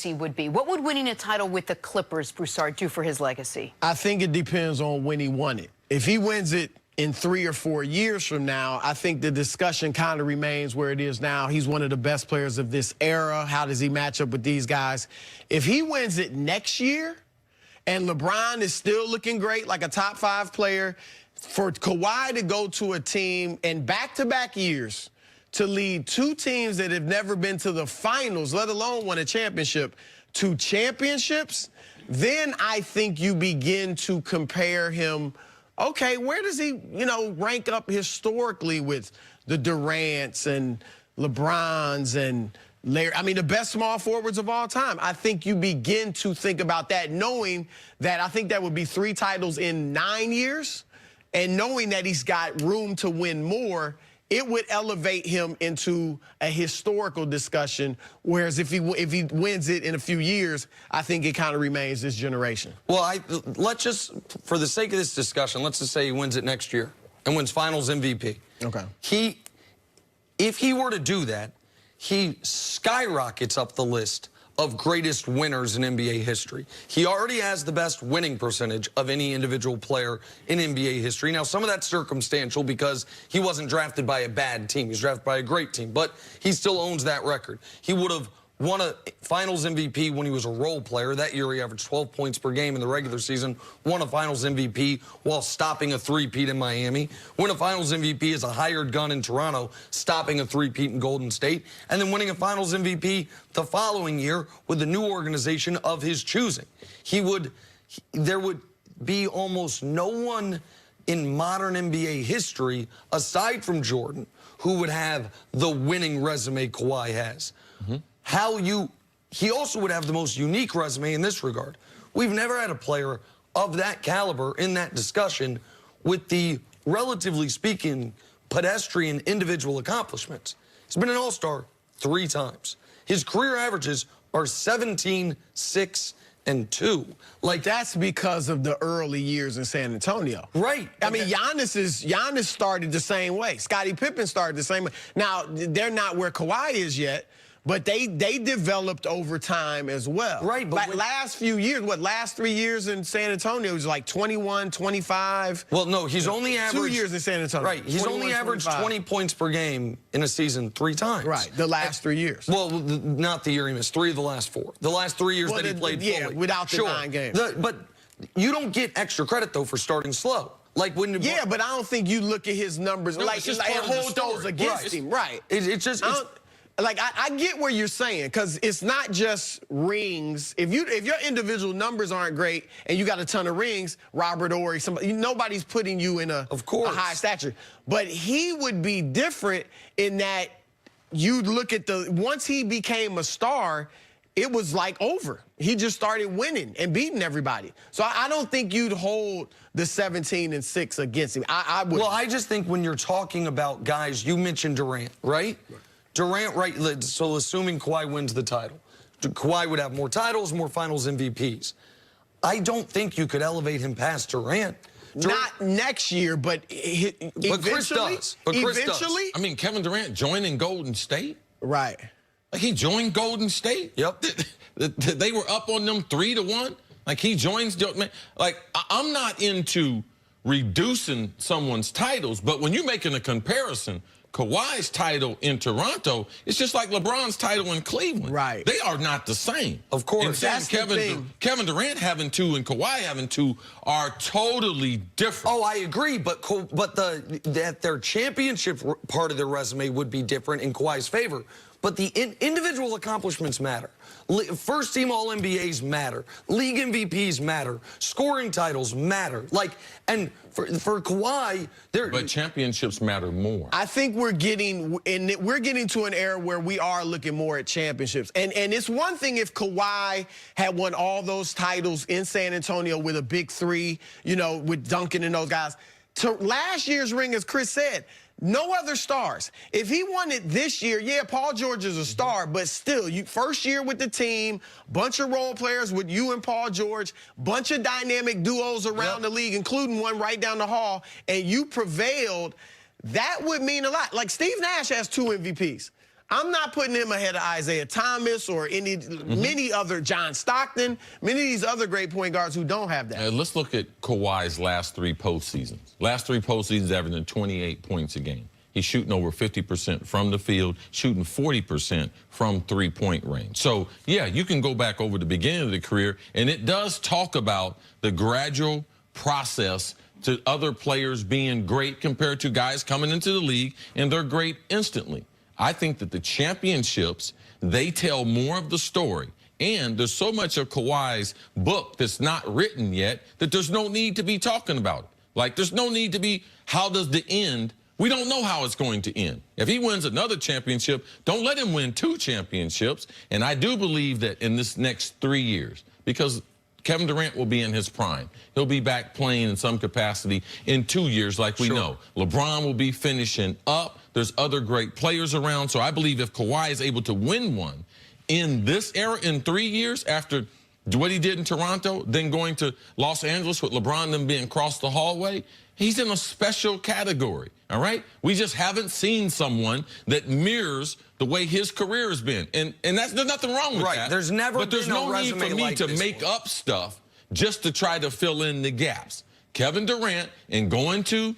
legacy would be? What would winning a title with the Clippers, Broussard, do for his legacy? I think it depends on when he won it. If he wins it in 3 or 4 years from now, I think the discussion kind of remains where it is now. He's one of the best players of this era. How does he match up with these guys? If he wins it next year and LeBron is still looking great, like a top 5 player, for Kawhi to go to a team in back-to-back years to lead 2 teams that have never been to the finals, let alone won a championship, to championships, then I think you begin to compare him. Okay, where does he, rank up historically with the Durants and LeBrons and Larry? I mean, the best small forwards of all time. I think you begin to think about that, knowing that I think that would be 3 titles in 9 years, and knowing that he's got room to win more, it would elevate him into a historical discussion, whereas if he wins it in a few years, I think it kind of remains this generation. Well, let's just, for the sake of this discussion, let's just say he wins it next year and wins Finals MVP. Okay. If he were to do that, he skyrockets up the list of greatest winners in NBA history. He already has the best winning percentage of any individual player in NBA history. Now, some of that's circumstantial because he wasn't drafted by a bad team. He was drafted by a great team, but he still owns that record. He would have won a Finals MVP when he was a role player. That year, he averaged 12 points per game in the regular season, won a Finals MVP while stopping a three-peat in Miami, won a Finals MVP as a hired gun in Toronto, stopping a three-peat in Golden State, and then winning a Finals MVP the following year with a new organization of his choosing. There would be almost no one in modern NBA history, aside from Jordan, who would have the winning resume Kawhi has. He also would have the most unique resume in this regard. We've never had a player of that caliber in that discussion with the, relatively speaking, pedestrian individual accomplishments. He's been an all-star 3 times. His career averages are 17, 6, and 2. Like, that's because of the early years in San Antonio. Right. I mean, Giannis started the same way. Scottie Pippen started the same way. Now, they're not where Kawhi is yet, but they developed over time as well. Right, but last few years, last 3 years in San Antonio, it was like 21, 25. Well, no, he's only averaged 2 years in San Antonio. Right, he's only averaged 20 points per game in a season 3 times. Right, the last 3 years. Well, not the year he missed, 3 of the last 4. The last 3 years that he played fully. Yeah, without the 9 games. But you don't get extra credit, though, for starting slow. Like when yeah, but I don't think you look at his numbers and hold those against him. Right. Like, I get where you're saying, because it's not just rings. If your individual numbers aren't great and you got a ton of rings, Robert Horry, nobody's putting you in a high stature. But he would be different in that you'd look at once he became a star, it was like over. He just started winning and beating everybody. So I don't think you'd hold the 17 and 6 against him. I would. Well, I just think when you're talking about guys, you mentioned Durant, right? Durant, right, so assuming Kawhi wins the title, Kawhi would have more titles, more Finals MVPs. I don't think you could elevate him past Durant. Not next year, but eventually. Chris does. But Chris eventually? does. I mean, Kevin Durant joining Golden State? Right. Like, he joined Golden State? Yep. They were up on them 3-1. Like, he joins, like, I'm not into reducing someone's titles, but when you're making a comparison, Kawhi's title in Toronto, it's just like LeBron's title in Cleveland. Right. They are not the same. Of course. And Kevin Durant having 2 and Kawhi having 2 are totally different. Oh, I agree, but their championship part of their resume would be different in Kawhi's favor. But the individual accomplishments matter. First team All-NBAs matter. League MVPs matter. Scoring titles matter. Like, and for Kawhi, but championships matter more. I think we're getting to an era where we are looking more at championships. And it's one thing if Kawhi had won all those titles in San Antonio with a big 3, with Duncan and those guys. To last year's ring, as Chris said, no other stars. If he won it this year, yeah, Paul George is a star, but still, first year with the team, bunch of role players with you and Paul George, bunch of dynamic duos around the league, including one right down the hall, and you prevailed, that would mean a lot. Like, Steve Nash has 2 MVPs. I'm not putting him ahead of Isaiah Thomas or many other John Stockton, many of these other great point guards who don't have that. Let's look at Kawhi's last 3 postseasons. Last 3 postseasons, averaging 28 points a game. He's shooting over 50% from the field, shooting 40% from three-point range. So, yeah, you can go back over the beginning of the career, and it does talk about the gradual process to other players being great compared to guys coming into the league, and they're great instantly. I think that the championships, they tell more of the story. And there's so much of Kawhi's book that's not written yet that there's no need to be talking about it. Like, there's no need to be, how does the end? We don't know how it's going to end. If he wins another championship, don't let him win 2 championships. And I do believe that in this next 3 years, because Kevin Durant will be in his prime. He'll be back playing in some capacity in 2 years, like we know. LeBron will be finishing up. There's other great players around. So I believe if Kawhi is able to win one in this era in 3 years after what he did in Toronto, then going to Los Angeles with LeBron then being across the hallway, he's in a special category, all right? We just haven't seen someone that mirrors the way his career has been. And there's nothing wrong with that. There's never But there's been no a need resume for me like to this make one. up stuff just to try to fill in the gaps. Kevin Durant and going to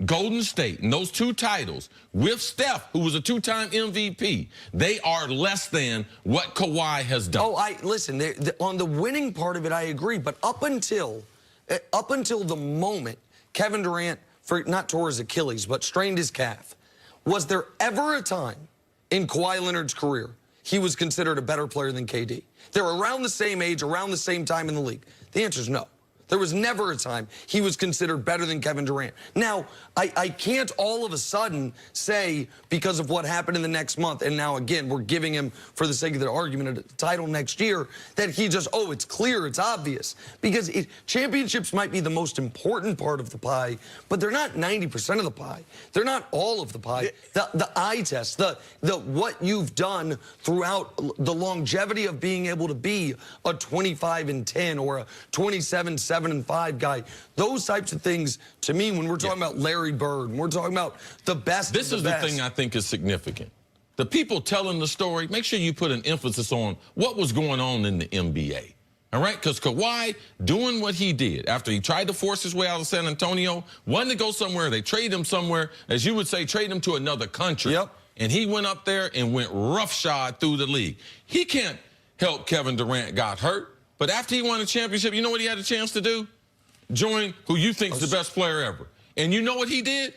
Golden State and those 2 titles with Steph, who was a 2-time MVP, they are less than what Kawhi has done. Oh, listen, on the winning part of it, I agree. But up until the moment Kevin Durant, not tore his Achilles, but strained his calf, was there ever a time in Kawhi Leonard's career he was considered a better player than KD? They're around the same age, around the same time in the league. The answer is no. There was never a time he was considered better than Kevin Durant. Now, I can't all of a sudden say, because of what happened in the next month, and now, again, we're giving him, for the sake of the argument, a title next year, that he just, oh, it's clear, it's obvious. Because championships might be the most important part of the pie, but they're not 90% of the pie. They're not all of the pie. The eye test, the what you've done throughout the longevity of being able to be a 25-10 or a 27-7-5 guy, those types of things, to me, when we're talking about Larry Bird, when we're talking about the best This of is the the best. thing I think is significant. The people telling the story, make sure you put an emphasis on what was going on in the NBA. All right? Because Kawhi doing what he did after he tried to force his way out of San Antonio, wanted to go somewhere, they traded him somewhere, as you would say, trade him to another country. Yep. And he went up there and went roughshod through the league. He can't help Kevin Durant got hurt. But after he won a championship, you know what he had a chance to do? Join who you think is the best player ever. And you know what he did?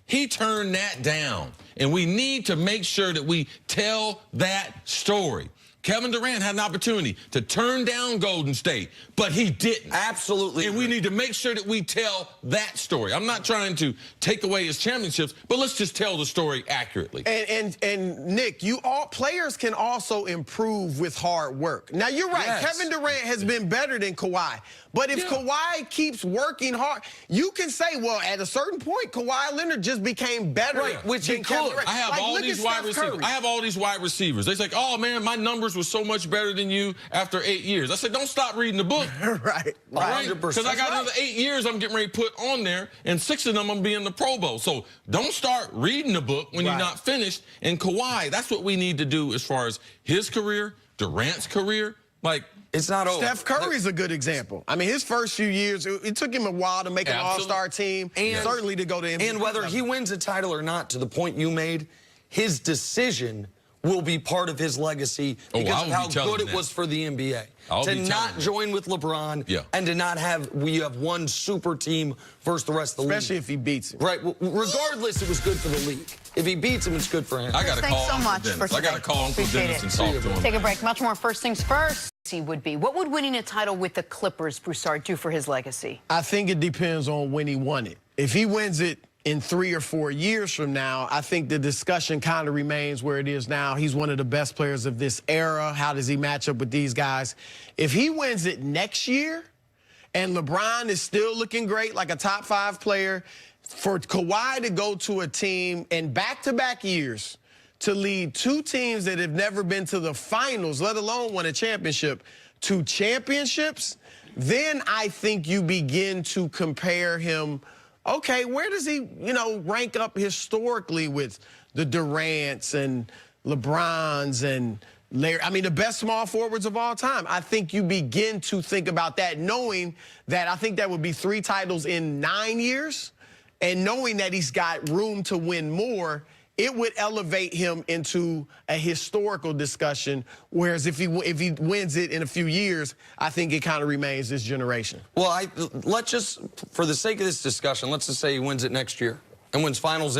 He turned that down. And we need to make sure that we tell that story. Kevin Durant had an opportunity to turn down Golden State, but he didn't. Absolutely. And we need to make sure that we tell that story. I'm not trying to take away his championships, but let's just tell the story accurately. And Nick, players can also improve with hard work. Now, you're right. Yes. Kevin Durant has been better than Kawhi. But if Kawhi keeps working hard, you can say, well, at a certain point, Kawhi Leonard just became better. Right, which he than Kevin could. Durant. I have Like, all look these at wide Steph receivers. Curry. I have all these wide receivers. They say, oh, man, my numbers were so much better than you after 8 years. I said, don't stop reading the book. Right. 100%. Because I got another 8 years I'm getting ready to put on there, and 6 of them I'm being the Pro Bowl. So don't start reading the book when you're not finished. And Kawhi, that's what we need to do as far as his career, Durant's career. Like, it's not over. Steph Curry's a good example. I mean, his first few years, it took him a while to make an all-star team, and certainly to go to MVP. And whether he wins a title or not, to the point you made, his decision will be part of his legacy because of how good it was for the NBA. To not join with LeBron and to not have, you have one super team versus the rest of the league. Especially if he beats him. Right. Well, regardless, it was good for the league. If he beats him, it's good for him. I got to call so much Dennis. for today. I got to call Uncle Dennis and talk to him. Take a break. Much more first things first. He would be. What would winning a title with the Clippers, Broussard, do for his legacy? I think it depends on when he won it. If he wins it in 3 or 4 years from now, I think the discussion kind of remains where it is now. He's one of the best players of this era. How does he match up with these guys? If he wins it next year and LeBron is still looking great, like a top 5 player, for Kawhi to go to a team in back-to-back years to lead 2 teams that have never been to the finals, let alone won a championship, to championships, then I think you begin to compare him. Okay, where does he, rank up historically with the Durants and LeBrons and Larry, I mean, the best small forwards of all time. I think you begin to think about that, knowing that I think that would be 3 titles in 9 years, and knowing that he's got room to win more, it would elevate him into a historical discussion, whereas if he wins it in a few years, I think it kind of remains this generation. Well, let's just, for the sake of this discussion, let's just say he wins it next year and wins finals